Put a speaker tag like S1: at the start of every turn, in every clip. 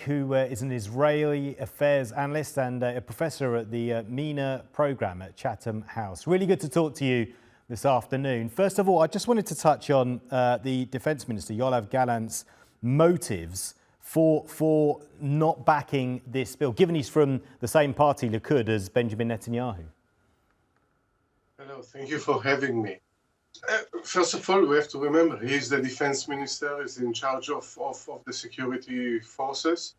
S1: who is an Israeli affairs analyst and a professor at the MENA program at Chatham House. Really good to talk to you this afternoon. First of all, I just wanted to touch on the Defence Minister, Yolav Gallant's motives for not backing this bill, given he's from the same party, Likud, as Benjamin Netanyahu.
S2: Hello, thank you for having me. First of all, we have to remember he's the defense minister, is in charge of the security forces.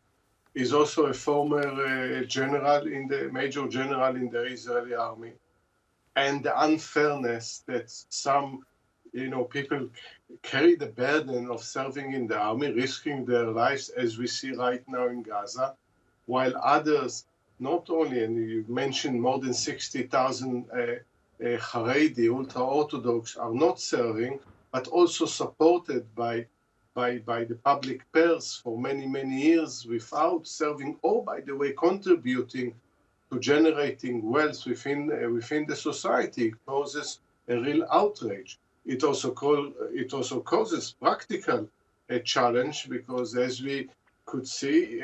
S2: He's also a former major general in the Israeli army. And the unfairness that some, people carry the burden of serving in the army, risking their lives, as we see right now in Gaza, while others, not only, and you mentioned more than 60,000 Haredi, Ultra-orthodox, are not serving, but also supported by the public purse for many, many years without serving, or, by the way, contributing to generating wealth within the society, causes a real outrage. It also causes practical challenge, because as we could see,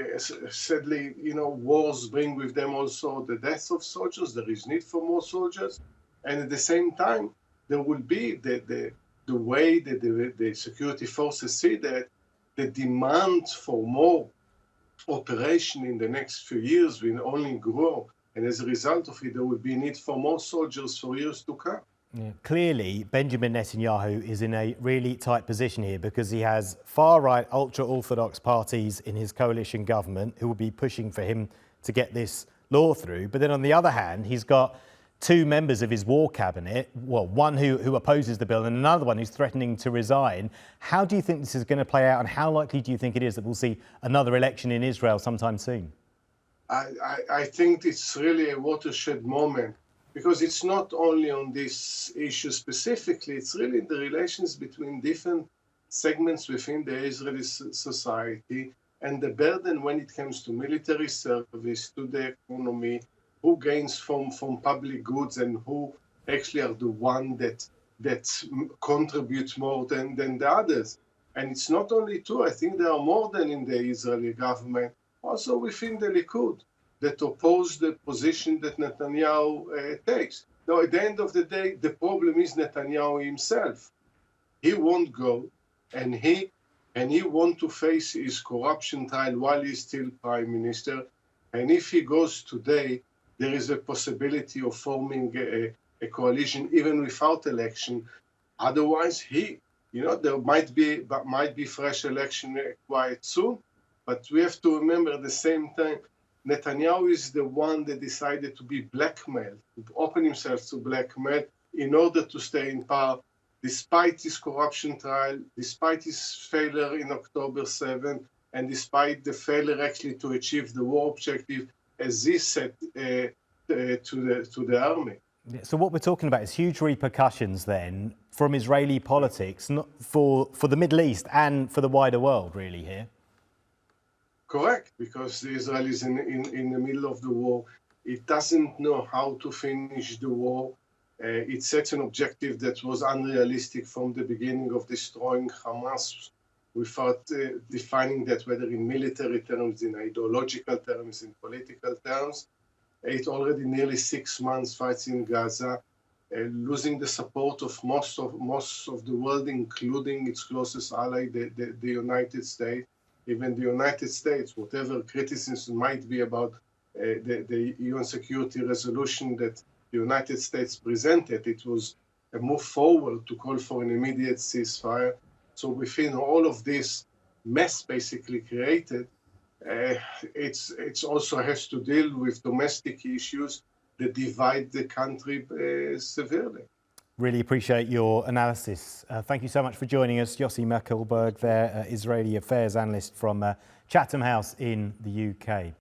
S2: sadly, wars bring with them also the deaths of soldiers. There is need for more soldiers. And at the same time, there will be the way that the security forces see that the demand for more operation in the next few years will only grow. And as a result of it, there will be need for more soldiers for years to come.
S1: Yeah. Clearly, Benjamin Netanyahu is in a really tight position here because he has far-right ultra-orthodox parties in his coalition government who will be pushing for him to get this law through. But then on the other hand, he's got two members of his war cabinet, well, one who opposes the bill and another one who's threatening to resign. How do you think this is going to play out, and how likely do you think it is that we'll see another election in Israel sometime soon?
S2: I think it's really a watershed moment, because it's not only on this issue specifically, it's really the relations between different segments within the Israeli society, and the burden when it comes to military service, to the economy, who gains from public goods and who actually are the one that contributes more than the others. And it's not only true, I think there are more than in the Israeli government, also within the Likud, that oppose the position that Netanyahu takes. Now, at the end of the day, the problem is Netanyahu himself. He won't go, and he wants to face his corruption trial while he's still prime minister. And if he goes today, there is a possibility of forming a coalition even without election. Otherwise, there might be fresh election quite soon. But we have to remember at the same time, Netanyahu is the one that decided to be blackmailed, to open himself to blackmail in order to stay in power, despite his corruption trial, despite his failure in October 7, and despite the failure actually to achieve the war objective as he said to the army.
S1: Yeah, so what we're talking about is huge repercussions then from Israeli politics, not for the Middle East and for the wider world, really, here.
S2: Correct, because Israel is in the middle of the war. It doesn't know how to finish the war. It sets an objective that was unrealistic from the beginning of destroying Hamas, without defining that whether in military terms, in ideological terms, in political terms. It's already nearly 6 months fights in Gaza, losing the support of most of the world, including its closest ally, the United States. Even the United States, whatever criticism might be about the UN Security Resolution that the United States presented, it was a move forward to call for an immediate ceasefire. So within all of this mess basically created, it also has to deal with domestic issues that divide the country severely.
S1: Really appreciate your analysis. Thank you so much for joining us. Yossi Mekelberg there, Israeli affairs analyst from Chatham House in the UK.